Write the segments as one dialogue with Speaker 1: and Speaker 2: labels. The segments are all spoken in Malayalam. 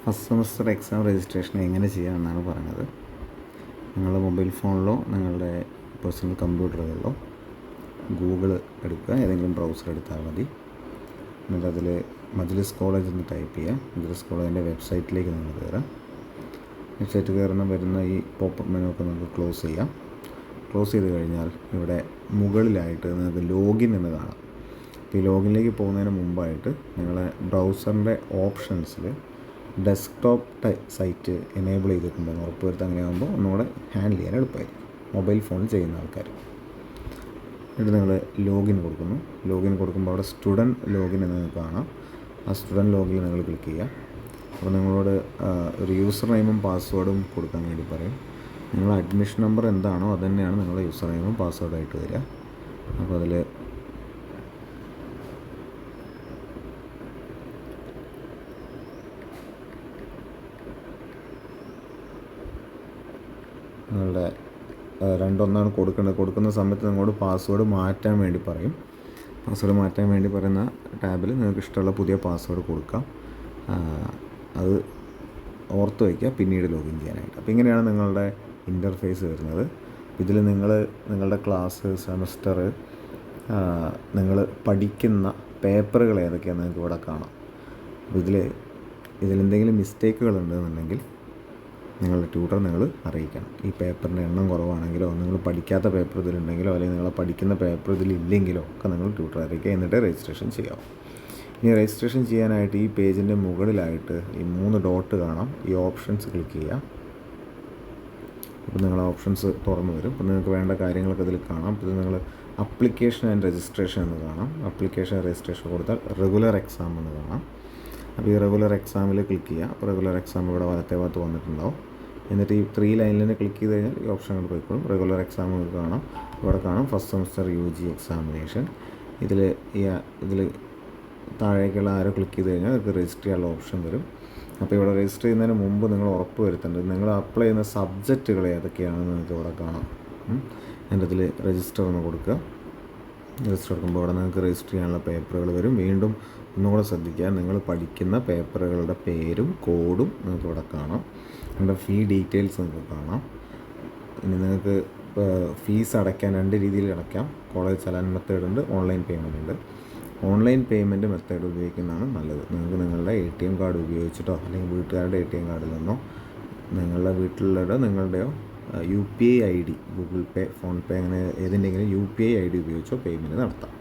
Speaker 1: ഫസ്റ്റ് സെമസ്റ്റർ എക്സാം രജിസ്ട്രേഷൻ എങ്ങനെ ചെയ്യാമെന്നാണ് പറഞ്ഞത്. നിങ്ങളുടെ മൊബൈൽ ഫോണിലോ നിങ്ങളുടെ പേഴ്സണൽ കമ്പ്യൂട്ടറുകളിലോ ഗൂഗിൾ എടുക്കുക, ഏതെങ്കിലും ബ്രൗസർ എടുത്താൽ മതി. എന്നിട്ട് അതിൽ മജ്ലിസ് കോളേജ് എന്ന് ടൈപ്പ് ചെയ്യുക. മജ്ലിസ് കോളേജിൻ്റെ വെബ്സൈറ്റിലേക്ക് നിങ്ങൾ കയറാം. വെബ്സൈറ്റ് വരുന്ന ഈ പോപ്പപ്പ് മെനു ഒക്കെ നമുക്ക് ക്ലോസ് ചെയ്യാം. ക്ലോസ് ചെയ്ത് കഴിഞ്ഞാൽ ഇവിടെ മുകളിലായിട്ട് നിങ്ങൾക്ക് ലോഗിൻ എന്ന് കാണാം. അപ്പോൾ ഈ ലോഗിനിലേക്ക് പോകുന്നതിന് മുമ്പായിട്ട് നിങ്ങളെ ബ്രൗസറിൻ്റെ ഓപ്ഷൻസിൽ ഡെസ്ക്ടോപ്പ് സൈറ്റ് എനേബിൾ ചെയ്തിട്ടുണ്ടെന്ന് ഉറപ്പ് വരുത്താൻ. അങ്ങനെയാകുമ്പോൾ ഒന്നുകൂടെ ഹാൻഡിൽ ചെയ്യാൻ എളുപ്പമായിരിക്കും മൊബൈൽ ഫോണിൽ ചെയ്യുന്ന ആൾക്കാർ. എന്നിട്ട് നിങ്ങൾ ലോഗിൻ കൊടുക്കുന്നു. ലോഗിൻ കൊടുക്കുമ്പോൾ അവിടെ സ്റ്റുഡൻറ്റ് ലോഗിൻ എന്ന് നിങ്ങൾക്ക് കാണാം. ആ സ്റ്റുഡൻറ്റ് ലോഗിൻ നിങ്ങൾ ക്ലിക്ക് ചെയ്യുക. അപ്പോൾ നിങ്ങളോട് ഒരു യൂസർ നെയിമും പാസ്വേഡും കൊടുക്കാൻ വേണ്ടി പറയും. നിങ്ങളുടെ അഡ്മിഷൻ നമ്പർ എന്താണോ അത് തന്നെയാണ് നിങ്ങളുടെ യൂസർ നെയിമും പാസ്വേഡായിട്ട് വരിക. അപ്പോൾ അതിൽ നിങ്ങളുടെ രണ്ടൊന്നാണ് കൊടുക്കേണ്ടത്. കൊടുക്കുന്ന സമയത്ത് നിങ്ങളോട് പാസ്വേഡ് മാറ്റാൻ വേണ്ടി പറയും. പാസ്വേഡ് മാറ്റാൻ വേണ്ടി പറയുന്ന ടാബിൽ നിങ്ങൾക്ക് ഇഷ്ടമുള്ള പുതിയ പാസ്വേഡ് കൊടുക്കാം. അത് ഓർത്ത് വയ്ക്കുക പിന്നീട് ലോഗിൻ ചെയ്യാനായിട്ട്. അപ്പോൾ ഇങ്ങനെയാണ് നിങ്ങളുടെ ഇൻ്റർഫേസ് വരുന്നത്. ഇതിൽ നിങ്ങളുടെ ക്ലാസ്, സെമസ്റ്റർ, നിങ്ങൾ പഠിക്കുന്ന പേപ്പറുകൾ ഏതൊക്കെയാണെന്ന് നിങ്ങൾക്ക് ഇവിടെ കാണാം. അപ്പോൾ ഇതിലെന്തെങ്കിലും മിസ്റ്റേക്കുകൾ ഉണ്ടെന്നുണ്ടെങ്കിൽ നിങ്ങളുടെ ട്യൂട്ടർ നിങ്ങൾ അറിയിക്കണം. ഈ പേപ്പറിൻ്റെ എണ്ണം കുറവാണെങ്കിലോ, നിങ്ങൾ പഠിക്കാത്ത പേപ്പർ ഇതിലുണ്ടെങ്കിലോ, അല്ലെങ്കിൽ നിങ്ങൾ പഠിക്കുന്ന പേപ്പർ ഇതിലില്ലെങ്കിലോ ഒക്കെ നിങ്ങൾ ട്യൂട്ടർ അറിയിക്കുക. എന്നിട്ട് രജിസ്ട്രേഷൻ ചെയ്യാം. ഇനി രജിസ്ട്രേഷൻ ചെയ്യാനായിട്ട് ഈ പേജിൻ്റെ മുകളിലായിട്ട് ഈ 3 ഡോട്ട് കാണാം. ഈ ഓപ്ഷൻസ് ക്ലിക്ക് ചെയ്യുക. അപ്പോൾ നിങ്ങൾ ഓപ്ഷൻസ് തുറന്നു വരും. അപ്പോൾ നിങ്ങൾക്ക് വേണ്ട കാര്യങ്ങളൊക്കെ ഇതിൽ കാണാം. ഇത് നിങ്ങൾ അപ്ലിക്കേഷൻ ആൻഡ് രജിസ്ട്രേഷൻ എന്ന് കാണാം. അപ്ലിക്കേഷൻ രജിസ്ട്രേഷൻ കൊടുത്താൽ റെഗുലർ എക്സാം എന്ന് കാണാം. അപ്പോൾ ഈ റെഗുലർ എക്സാമിൽ ക്ലിക്ക് ചെയ്യുക. അപ്പോൾ റെഗുലർ എക്സാം ഇവിടെ വലത്തേ ഭാഗത്ത് വന്നിട്ടുണ്ടാവും. എന്നിട്ട് ഈ 3 ലൈനിൽ തന്നെ ക്ലിക്ക് ചെയ്ത് കഴിഞ്ഞാൽ ഈ ഓപ്ഷൻ കൊണ്ട് പോയിക്കോളും. റെഗുലർ എക്സാം കാണാം. ഇവിടെ കാണാം ഫസ്റ്റ് സെമസ്റ്റർ UG എക്സാമിനേഷൻ. ഇതിൽ താഴേക്കുള്ള ആരോ ക്ലിക്ക് ചെയ്ത് കഴിഞ്ഞാൽ നിങ്ങൾക്ക് രജിസ്റ്റർ ചെയ്യാനുള്ള ഓപ്ഷൻ വരും. അപ്പോൾ ഇവിടെ രജിസ്റ്റർ ചെയ്യുന്നതിന് മുമ്പ് നിങ്ങൾ ഉറപ്പ് വരുത്തേണ്ടത് നിങ്ങൾ അപ്ലൈ ചെയ്യുന്ന സബ്ജക്റ്റുകൾ ഏതൊക്കെയാണെന്ന് നിങ്ങൾക്ക് ഇവിടെ കാണാം. എൻ്റെ ഇതിൽ രജിസ്റ്റർ എന്ന് കൊടുക്കുക. രജിസ്റ്റർ കൊടുക്കുമ്പോൾ ഇവിടെ നിങ്ങൾക്ക് രജിസ്റ്റർ ചെയ്യാനുള്ള പേപ്പറുകൾ വരും. വീണ്ടും ഒന്നുകൂടെ ശ്രദ്ധിക്കുക, നിങ്ങൾ പഠിക്കുന്ന പേപ്പറുകളുടെ പേരും കോഡും നിങ്ങൾക്ക് ഇവിടെ കാണാം. നിങ്ങളുടെ ഫീ ഡീറ്റെയിൽസ് നിങ്ങൾക്ക് കാണാം. ഇനി നിങ്ങൾക്ക് ഫീസ് അടയ്ക്കാൻ 2 രീതിയിൽ അടയ്ക്കാം. കോളേജ് ചലാൻ മെത്തേഡ് ഉണ്ട്, ഓൺലൈൻ പേയ്മെൻറ്റ് ഉണ്ട്. ഓൺലൈൻ പേയ്മെൻറ്റ് മെത്തേഡ് ഉപയോഗിക്കുന്നതാണ് നല്ലത്. നിങ്ങൾക്ക് നിങ്ങളുടെ ATM കാർഡ് ഉപയോഗിച്ചിട്ടോ അല്ലെങ്കിൽ വീട്ടുകാരുടെ ATM കാർഡിൽ നിന്നോ നിങ്ങളുടെയോ UPI ID, ഗൂഗിൾ പേ, ഫോൺ പേ, അങ്ങനെ ഏതിൻ്റെങ്കിലും UPI ID ഉപയോഗിച്ചോ പേയ്മെൻറ്റ് നടത്താം.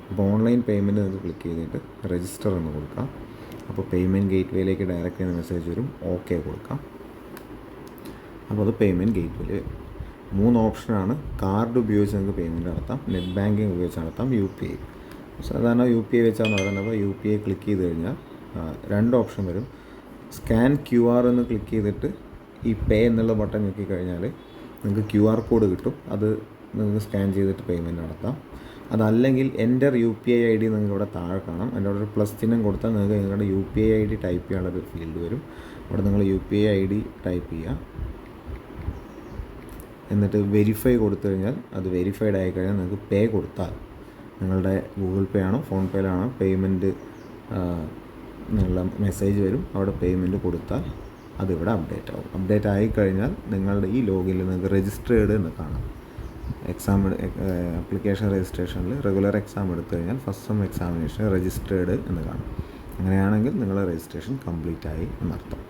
Speaker 1: അപ്പോൾ ഓൺലൈൻ പേയ്മെൻറ്റ് നിങ്ങൾക്ക് ക്ലിക്ക് ചെയ്തിട്ട് രജിസ്റ്റർ എന്ന് കൊടുക്കാം. അപ്പോൾ പേയ്മെൻറ്റ് ഗേറ്റ് വേയിലേക്ക് ഡയറക്റ്റ് ചെയ്യുന്ന മെസ്സേജ് വരും. ഓക്കെ കൊടുക്കാം. അപ്പോൾ അത് പേയ്മെൻറ്റ് ഗേറ്റ് വേ വരും. 3 ഓപ്ഷനാണ്. കാർഡ് ഉപയോഗിച്ച് നിങ്ങൾക്ക് പേയ്മെൻറ്റ് നടത്താം, നെറ്റ് ബാങ്കിങ് ഉപയോഗിച്ച് നടത്താം, UPI. സാധാരണ UPI വെച്ചാണ് നടക്കുന്നത്. UPI ക്ലിക്ക് ചെയ്ത് കഴിഞ്ഞാൽ 2 ഓപ്ഷൻ വരും. സ്കാൻ QR എന്ന് ക്ലിക്ക് ചെയ്തിട്ട് ഈ പേ എന്നുള്ള ബട്ടൺ ഞെക്കി കഴിഞ്ഞാൽ നിങ്ങൾക്ക് QR കോഡ് കിട്ടും. അത് നിങ്ങൾക്ക് സ്കാൻ ചെയ്തിട്ട് പേയ്മെൻറ്റ് നടത്താം. അതല്ലെങ്കിൽ എൻ്റർ UPI ID നിങ്ങൾക്ക് ഇവിടെ താഴെ കാണാം. അതിൻ്റെ അവിടെ ഒരു പ്ലസ് ചിഹ്നം കൊടുത്താൽ നിങ്ങൾക്ക് നിങ്ങളുടെ UPI ID ടൈപ്പ് ചെയ്യാനുള്ളൊരു ഫീൽഡ് വരും. അവിടെ നിങ്ങൾ UPI ID ടൈപ്പ് ചെയ്യുക. എന്നിട്ട് വെരിഫൈ കൊടുത്തു കഴിഞ്ഞാൽ അത് വെരിഫൈഡ് ആയി കഴിഞ്ഞാൽ നിങ്ങൾക്ക് പേ കൊടുത്താൽ നിങ്ങളുടെ ഗൂഗിൾ പേ ആണോ ഫോൺ പേയിലാണോ പേയ്മെൻറ്റ് എന്നുള്ള മെസ്സേജ് വരും. അവിടെ പേയ്മെൻറ്റ് കൊടുത്താൽ അതിവിടെ അപ്ഡേറ്റ് ആവും. അപ്ഡേറ്റ് ആയിക്കഴിഞ്ഞാൽ നിങ്ങളുടെ ഈ ലോഗിനിൽ നിങ്ങൾക്ക് രജിസ്റ്റേർഡ് എന്ന് കാണാം. അപ്ലിക്കേഷൻ രജിസ്ട്രേഷനിൽ റെഗുലർ എക്സാം എടുത്തു കഴിഞ്ഞാൽ ഫസ്റ്റ് സെം എക്സാമിനേഷൻ രജിസ്റ്റേർഡ് എന്ന് കാണും. അങ്ങനെയാണെങ്കിൽ നിങ്ങളുടെ രജിസ്ട്രേഷൻ കംപ്ലീറ്റ് ആയി എന്നർത്ഥം.